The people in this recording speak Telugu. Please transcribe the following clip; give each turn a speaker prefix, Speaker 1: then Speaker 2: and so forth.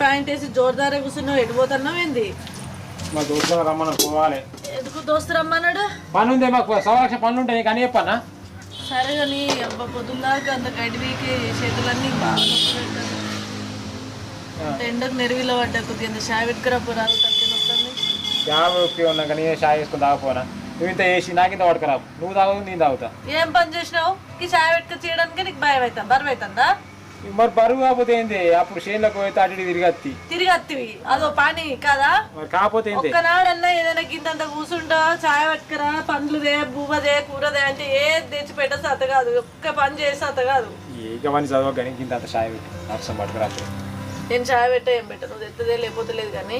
Speaker 1: ప్యాంట్ వేసి జోరుదారే కూర్చున్నావు, ఎడిపోతున్నావు ఏంది?
Speaker 2: మా దోస్తులు రమ్మని పోవాలి.
Speaker 1: ఎందుకు దోస్తు రమ్మన్నాడు?
Speaker 2: పని ఉంది మాకు, సవలక్ష పనులు ఉంటాయి, కానీ చెప్పన్నా.
Speaker 1: సరే కానీ అబ్బా పొద్దున్నాక అంత గడివికి చేతులన్నీ బాగా నొప్పి పెట్టాను. ఎండకు నెరవిలో పడ్డా కొద్దిగా ఇంత షాయ్ పెట్టుకురా పోరాదు తగ్గి నొప్పి.
Speaker 2: జామ ఉప్పి ఉన్నా కానీ షాయ్ వేసుకుని తాగపోనా? నువ్వు ఇంత వేసి నాకు ఇంత పట్టుకురావు. నువ్వు తాగు, నేను తాగుతా.
Speaker 1: ఏం పని చేసినావు? ఈ షాయ్ పెట్టుకు చేయడానికి నీకు భయం అవుతుంది, బరువు అవుతుందా?
Speaker 2: మరి బరువు కాకపోతే ఏంది? అప్పుడు షేన్లకు పోతే అటు తిరిగి
Speaker 1: వత్తివి అదో పని కదా.
Speaker 2: మరి కాకపోతే ఏంది?
Speaker 1: ఒక్కనాడన్నా ఏదైనా కింద కూర్చుంటా చాయ్ పట్టుకురా, పండ్లుదే బువ్వదే కూరదే అంటే ఏది తెచ్చి పెట్టేసి అత కాదు, ఒక్క పని చేసి అత కాదు.
Speaker 2: ఇక పని చదవక కానీ ఇంత షాయ్ పెట్టి నర్సం పట్టుకురా.
Speaker 1: నేను చాయ్ పెట్టా ఏం పెట్టా, నువ్వు తెత్తదే లేకపోతే లేదు కానీ